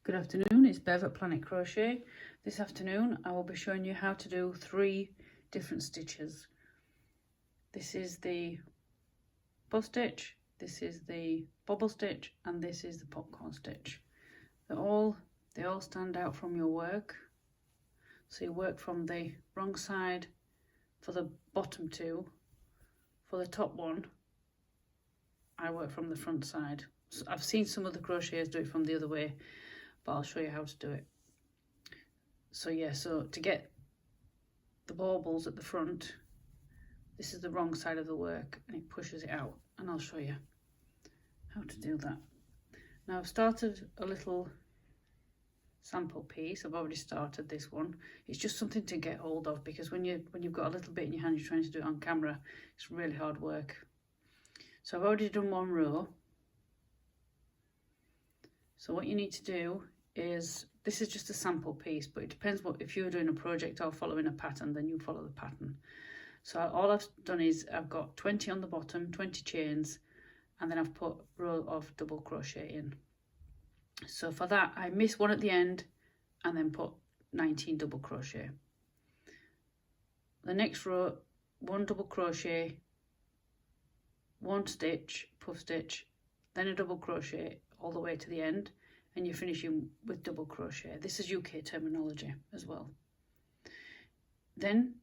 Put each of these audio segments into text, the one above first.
Good afternoon, it's Bev at Planetcrochet. This afternoon I will be showing you how to do 3 different stitches. This is the puff stitch, this is the bobble stitch, and this is the popcorn stitch. They all stand out from your work. So you work from the wrong side for the bottom 2. For the top one, I work from the front side. So I've seen some of the crocheters do it from the other way, but I'll show you how to do it. So yeah, so to get the baubles at the front, this is the wrong side of the work and it pushes it out, and I'll show you how to do that. Now I've started a little sample piece. I've already started this one. It's just something to get hold of, because when you've got a little bit in your hand, you're trying to do it on camera, it's really hard work. So I've already done 1 row. So what you need to do is, this is just a sample piece, but it depends if you're doing a project or following a pattern, then you follow the pattern. So all I've done is I've got 20 on the bottom, 20 chains, and then I've put a row of double crochet in. So for that I miss 1 at the end and then put 19 double crochet. The next row, 1 double crochet, 1 stitch, puff stitch, then a double crochet all the way to the end, and you're finishing with double crochet. This is UK terminology as well. Then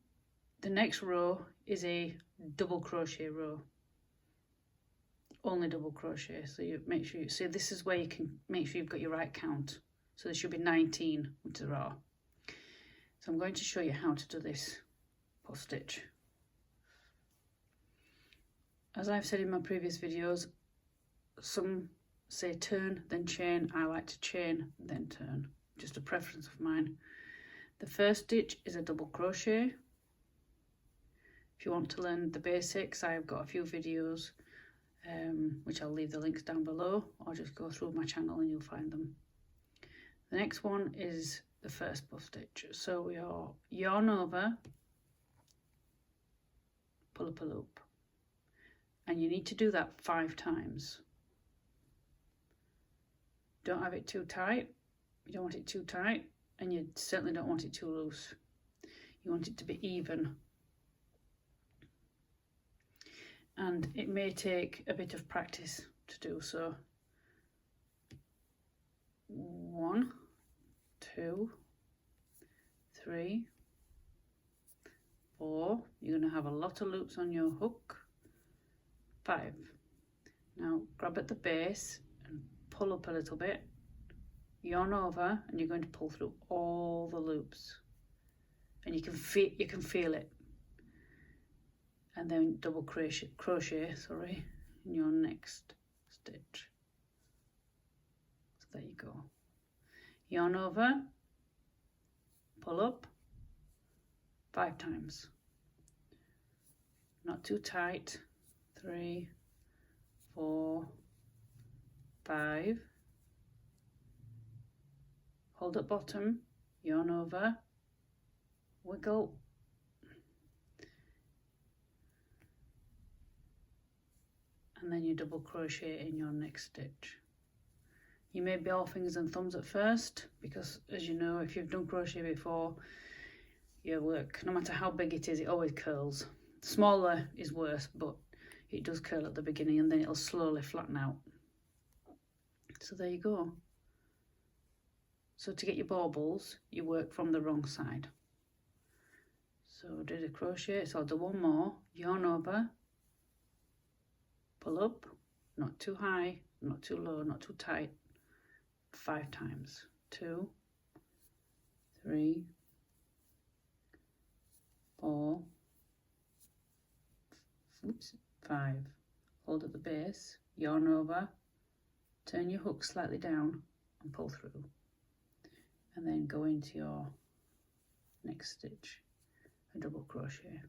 the next row is a double crochet row, only double crochet. So you make sure so this is where you can make sure you've got your right count. So there should be 19 with the row. So I'm going to show you how to do this puff stitch. As I've said in my previous videos, some say turn then chain. I like to chain then turn, just a preference of mine. The first stitch is a double crochet. If you want to learn the basics, I've got a few videos which I'll leave the links down below, or just go through my channel and you'll find them. The next one is the first puff stitch. So we are yarn over, pull up a loop, and you need to do that 5 times. Don't have it too tight, you don't want it too tight, and you certainly don't want it too loose. You want it to be even. And it may take a bit of practice to do so. 1, 2, 3, 4. You're going to have a lot of loops on your hook. 5. Now grab at the base and pull up a little bit, yarn over, and you're going to pull through all the loops, and you can feel it. And then double crochet in your next stitch. So there you go. Yarn over, pull up 5 times. Not too tight. 3, 4, 5. Hold at bottom, yarn over, wiggle, and then you double crochet in your next stitch. You may be all fingers and thumbs at first, because as you know, if you've done crochet before, your work, no matter how big it is, it always curls. Smaller is worse, but it does curl at the beginning and then it'll slowly flatten out. So there you go. So to get your baubles, you work from the wrong side. So do the crochet, so I'll do 1 more, yarn over, pull up, not too high, not too low, not too tight, 5 times. 2, 3, 4, 5. Hold at the base, yarn over, turn your hook slightly down and pull through, and then go into your next stitch, a double crochet.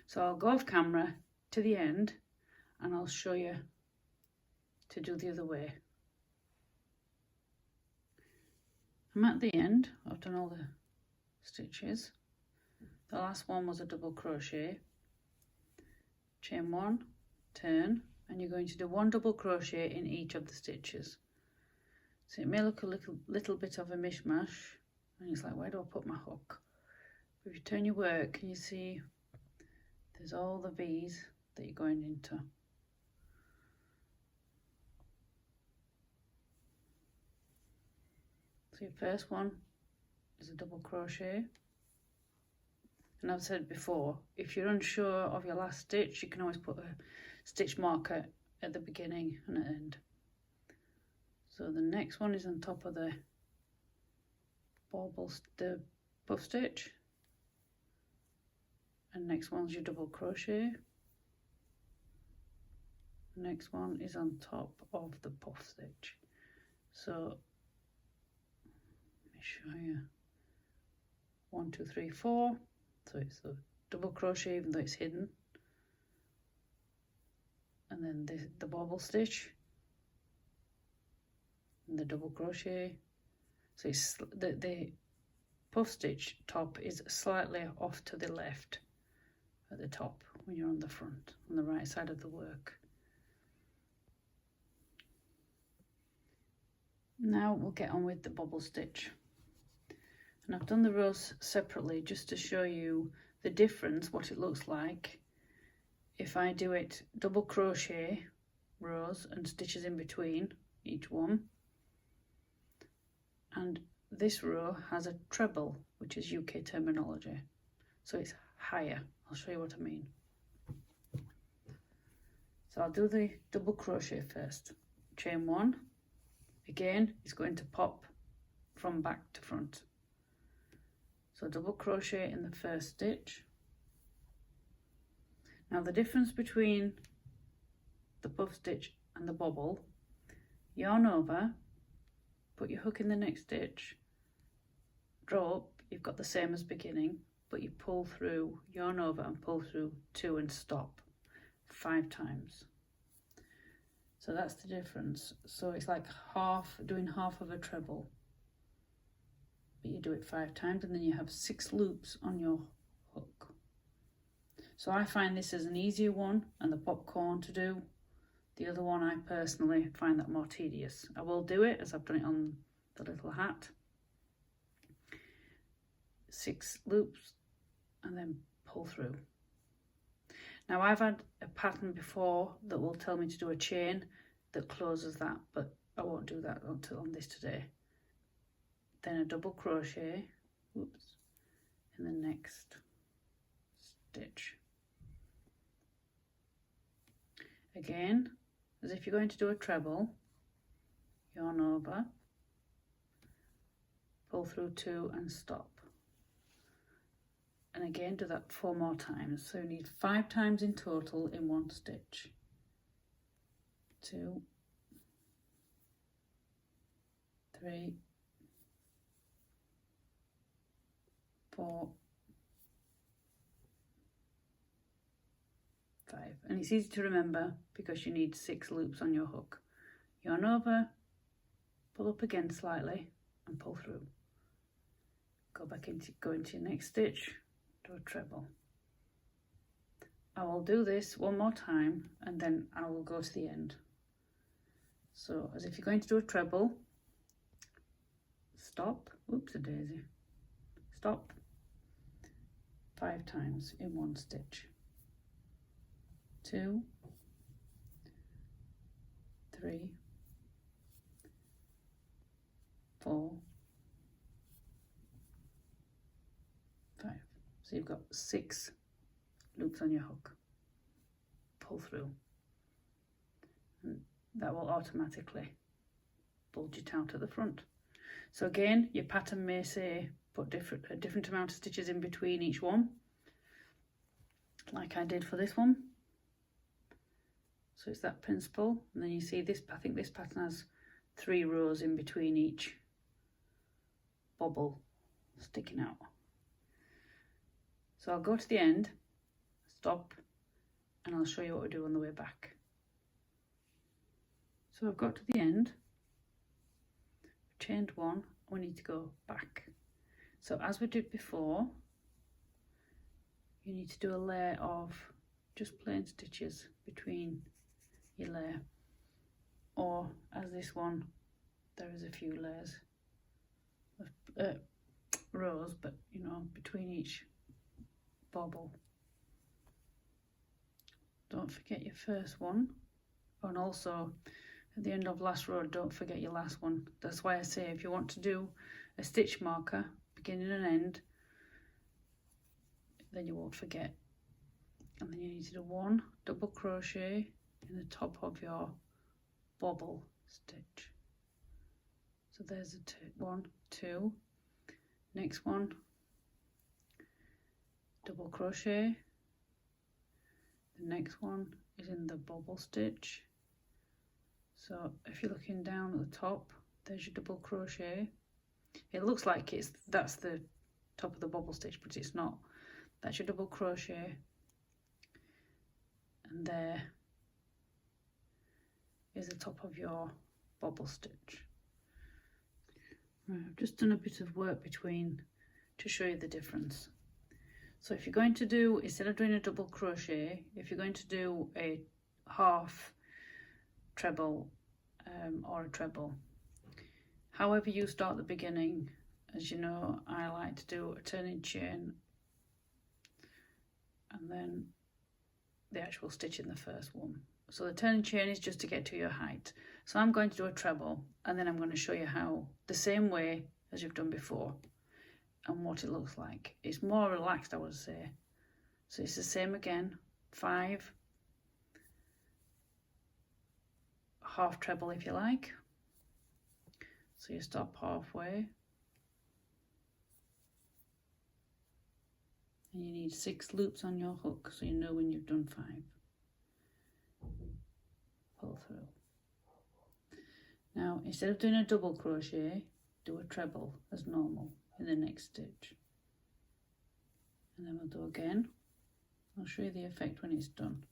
So I'll go off camera to the end and I'll show you to do the other way. I'm at the end, I've done all the stitches. The last one was a double crochet, chain 1, turn, and you're going to do 1 double crochet in each of the stitches. So it may look a little bit of a mishmash, and it's like, where do I put my hook? But if you turn your work, and you see there's all the V's that you're going into. So your first one is a double crochet. And I've said before, if you're unsure of your last stitch, you can always put a stitch marker at the beginning and at the end. So the next one is on top of the bobble, the puff stitch, and next one's your double crochet. Next one is on top of the puff stitch. So let me show you. 1, 2, 3, 4. So it's a double crochet even though it's hidden, and then the bobble stitch and the double crochet. So it's the puff stitch top is slightly off to the left at the top when you're on the front, on the right side of the work. Now we'll get on with the bobble stitch. And I've done the rows separately just to show you the difference, what it looks like if I do it double crochet rows and stitches in between each one. And this row has a treble, which is UK terminology, so it's higher. I'll show you what I mean. So I'll do the double crochet first. Chain 1, again it's going to pop from back to front. So double crochet in the first stitch. Now the difference between the puff stitch and the bobble, yarn over, put your hook in the next stitch, draw up, you've got the same as beginning, but you pull through, yarn over and pull through 2 and stop 5 times. So that's the difference. So it's like doing half of a treble. But you do it 5 times and then you have 6 loops on your hook. So I find this as an easier one and the popcorn to do. The other one I personally find that more tedious. I will do it as I've done it on the little hat. 6 loops and then pull through. Now I've had a pattern before that will tell me to do a chain that closes that, but I won't do that until on this today. Then a double crochet, whoops, in the next stitch. Again, as if you're going to do a treble, yarn over, pull through 2 and stop. And again do that 4 more times. So you need 5 times in total in one stitch. 2, 3, 4, 5. And it's easy to remember because you need 6 loops on your hook. Yarn over, pull up again slightly and pull through. Go into your next stitch, do a treble. I will do this one more time and then I will go to the end. So as if you're going to do a treble, stop, oops a daisy, stop 5 times in one stitch. 2, 3, 4, 5. So you've got 6 loops on your hook. Pull through. And that will automatically bulge it out at the front. So again, your pattern may say put a different amount of stitches in between each one, like I did for this one. So it's that principle, and then you see this, I think this pattern has 3 rows in between each bobble sticking out. So I'll go to the end, stop, and I'll show you what we do on the way back. So I've got to the end, chained 1, we need to go back. So as we did before, you need to do a layer of just plain stitches between your layer, or as this one there is a few layers of rows, but you know, between each bobble. Don't forget your first one, and also at the end of last row, don't forget your last one. That's why I say if you want to do a stitch marker, beginning and end, then you won't forget. And then you need to do 1 double crochet in the top of your bobble stitch. So there's a 1, 2. Next one, double crochet. The next one is in the bobble stitch. So if you're looking down at the top, there's your double crochet. It looks like that's the top of the bobble stitch, but it's not. That's your double crochet, and there is the top of your bobble stitch. Right, I've just done a bit of work between to show you the difference. So if you're going to do, instead of doing a double crochet, if you're going to do a half treble or a treble, however you start the beginning, as you know, I like to do a turning chain and then the actual stitch in the first one. So the turning chain is just to get to your height. So I'm going to do a treble, and then I'm going to show you how, the same way as you've done before, and what it looks like. It's more relaxed, I would say. So it's the same again, 5, half treble if you like. So you stop halfway, and you need 6 loops on your hook, so you know when you've done 5. Pull through. Now, instead of doing a double crochet, do a treble as normal in the next stitch. And then we'll do again. I'll show you the effect when it's done.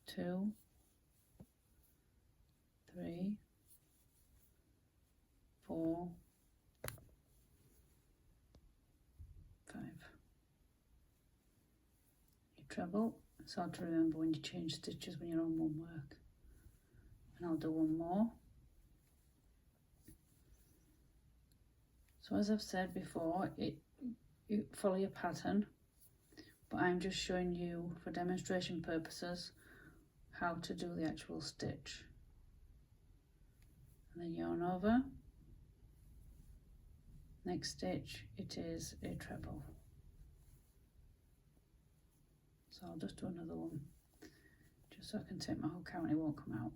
2, 3, 4, 5. You treble. It's hard to remember when you change stitches when you're on one work. And I'll do one more. So as I've said before, you follow your pattern, but I'm just showing you for demonstration purposes how to do the actual stitch. And then yarn over. Next stitch, it is a treble. So I'll just do another one, just so I can take my hook out and it won't come out.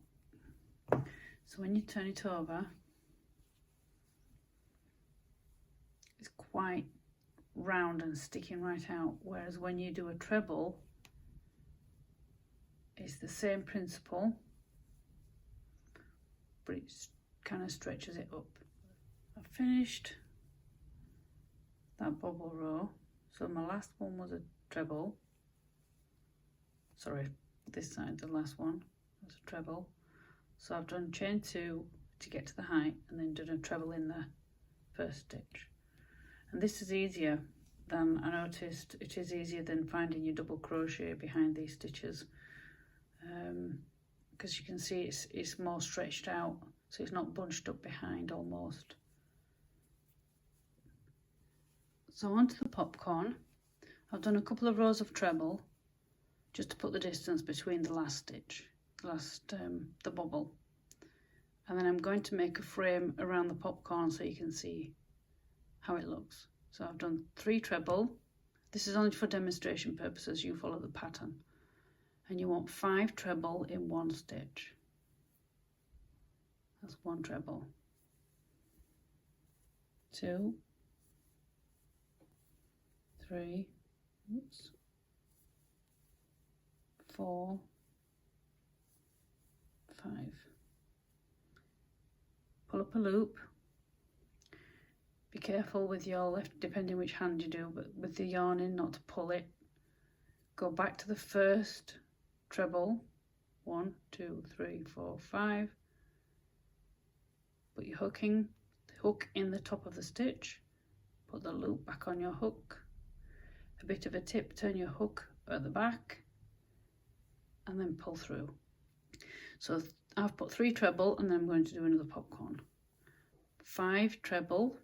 So when you turn it over, it's quite round and sticking right out, whereas when you do a treble, it's the same principle, but it kind of stretches it up. I've finished that bobble row, so my last one was a treble. Sorry, this side, the last one was a treble. So I've done chain 2 to get to the height, and then done a treble in the first stitch. And this is easier than, I noticed, it is easier than finding your double crochet behind these stitches, because you can see it's more stretched out, so it's not bunched up behind almost. So onto the popcorn, I've done a couple of rows of treble just to put the distance between the last stitch, the bobble, and then I'm going to make a frame around the popcorn so you can see how it looks. So I've done 3 treble. This is only for demonstration purposes. You follow the pattern, and you want 5 treble in one stitch. That's 1 treble, 2, 3, 4, 5. Pull up a loop. Be careful with your left, depending which hand you do, but with the yarn in, not to pull it. Go back to the first treble, 1, 2, 3, 4, 5. Put your hook in the top of the stitch. Put the loop back on your hook. A bit of a tip, turn your hook at the back, and then pull through. So I've put 3 treble, and then I'm going to do another popcorn. 5 treble,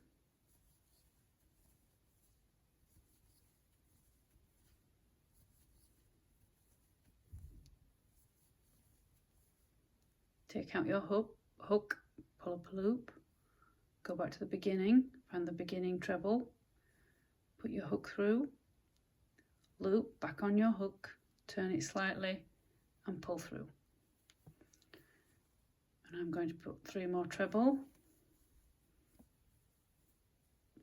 take out your hook, pull up a loop, go back to the beginning, find the beginning treble, put your hook through, loop, back on your hook, turn it slightly and pull through. And I'm going to put 3 more treble,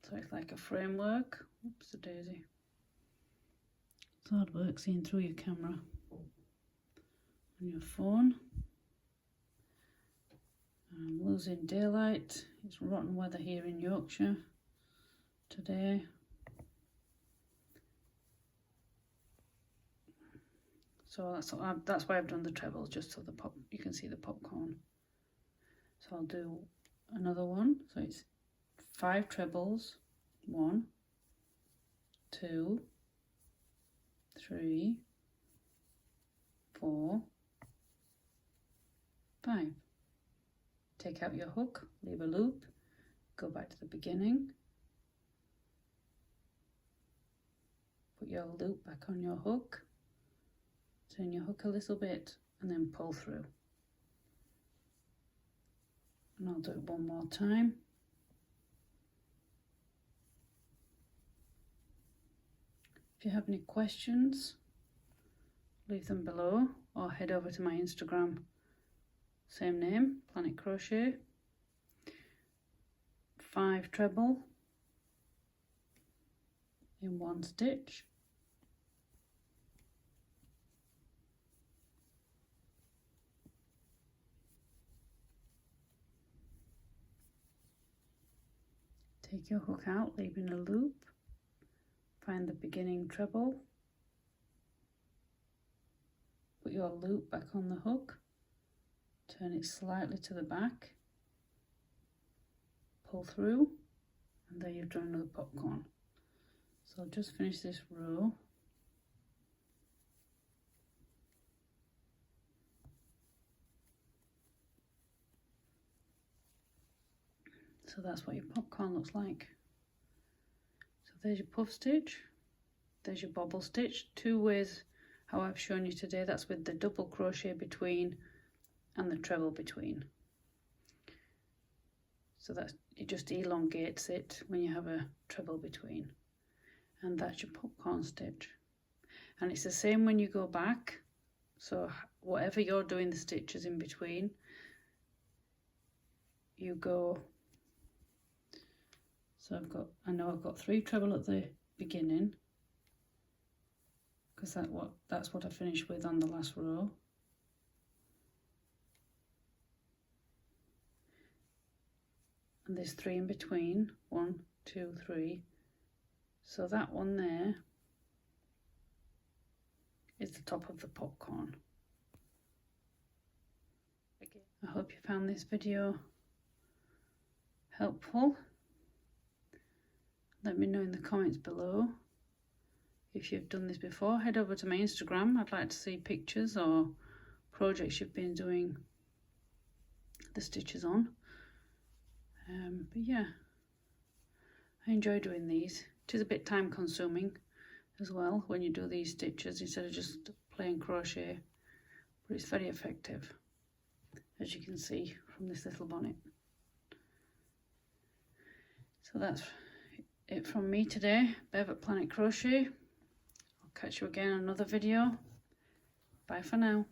so it's like a framework. Oops, a daisy. It's hard work seeing through your camera on your phone. I'm losing daylight. It's rotten weather here in Yorkshire today. So that's why I've done the trebles, just so you can see the popcorn. So I'll do another one. So it's 5 trebles. 1, 2, 3, 4, 5. Take out your hook, leave a loop, go back to the beginning, put your loop back on your hook, turn your hook a little bit and then pull through. And I'll do it one more time. If you have any questions, leave them below or head over to my Instagram. Same name, Planetcrochet. 5 treble in 1 stitch. Take your hook out, leaving a loop. Find the beginning treble. Put your loop back on the hook. Turn it slightly to the back, pull through, and there you've done another popcorn. So I'll just finish this row. So that's what your popcorn looks like. So there's your puff stitch, there's your bobble stitch. 2 ways how I've shown you today. That's with the double crochet between and the treble between. So it just elongates it when you have a treble between. And that's your popcorn stitch. And it's the same when you go back. So whatever you're doing the stitches in between, you go. So I know I've got 3 treble at the beginning, because that's what I finished with on the last row. And there's 3 in between, 1, 2, 3. So that one there is the top of the popcorn. Again, I hope you found this video helpful. Let me know in the comments below if you've done this before. Head over to my Instagram. I'd like to see pictures or projects you've been doing the stitches on. But yeah, I enjoy doing these. It is a bit time consuming as well when you do these stitches instead of just plain crochet, but it's very effective, as you can see from this little bonnet. So that's it from me today, Bev at Planetcrochet. I'll catch you again in another video. Bye for now.